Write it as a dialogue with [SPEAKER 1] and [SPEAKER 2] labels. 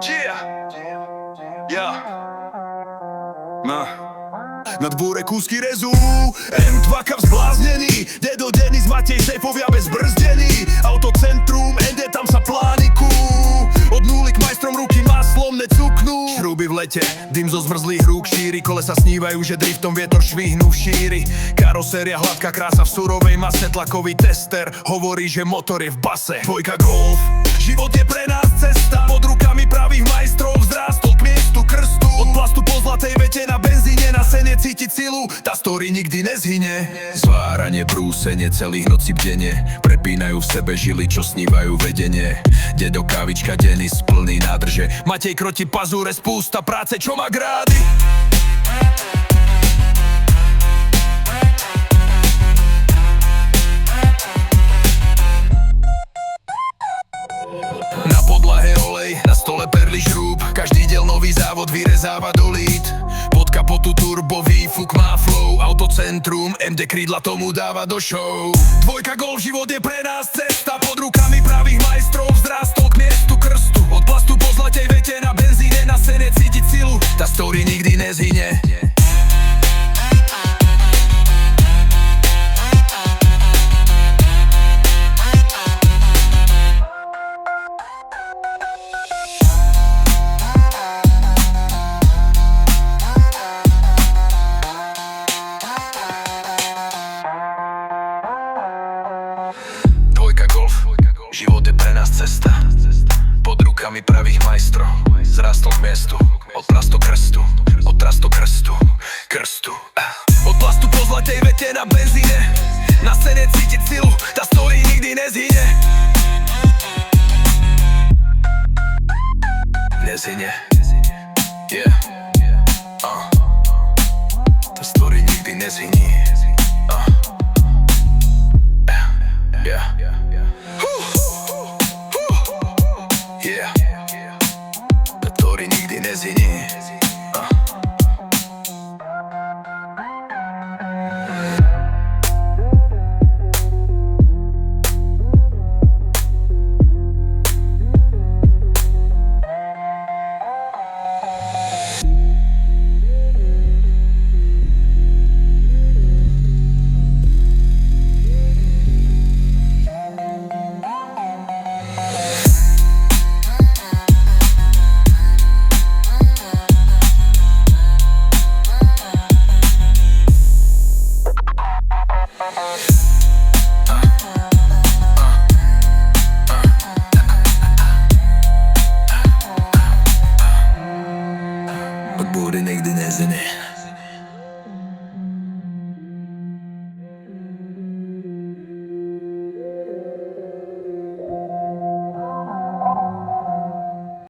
[SPEAKER 1] Yeah. Yeah. No.
[SPEAKER 2] Na dvore kúsky rezu M2 vzbláznený, Dedo Denis, Matej Sejfovia bezbrzdený. Autocentrum, ND, tam sa plániku. Od nuly k majstrom ruky maslom necuknú. Šruby v lete, dym zo zmrzlých rúk šíri. Kolesa snívajú, že driftom vietor švihnú v šíri. Karoséria hladká krása v surovej mase. Tlakový tester hovorí, že motor je v base. Dvojka Golf, život je pre nás cesta. Pod rukami pravých majstrov vzrástol k miestu krstu. Od plastu po zlatej vete na benzíne, na sene cítiť silu, tá story nikdy nezhyne. Zváranie, brúsenie, celých noci bdenie, prepínajú v sebe žily, čo snívajú vedenie. Dedo kávička, Denis plný nádrže, Matej kroti pazúre, spústa práce, čo má grády. Na podlahe olej, na stole perly žrúb. Každý diel nový závod vyrezáva do lít. Pod kapotu turbový fuk má flow. Autocentrum, MD krídla tomu dáva do show. Dvojka Golf, život je pre nás cesta. Pod rukami pravých majstrov vzrástol k miestu krstu. Od plastu po zlatej vete, na benzíne, na sene cítiť silu, tá story nikdy nezhyne. Dvojka Golf, život je pre nás cesta. Pod rukami pravých majstrov zrastol k miestu. Od prastu krstu, od trastu krstu. Od plastu po zlatej vete, na benzíne, na scéne cítiť silu, tá story nikdy nezhyne. Nezhyne. Yeah. Tá story nikdy nezhynie. Yeah. Yeah. Tá story nikdy nezhynie. Od búry nikdy nezhynie.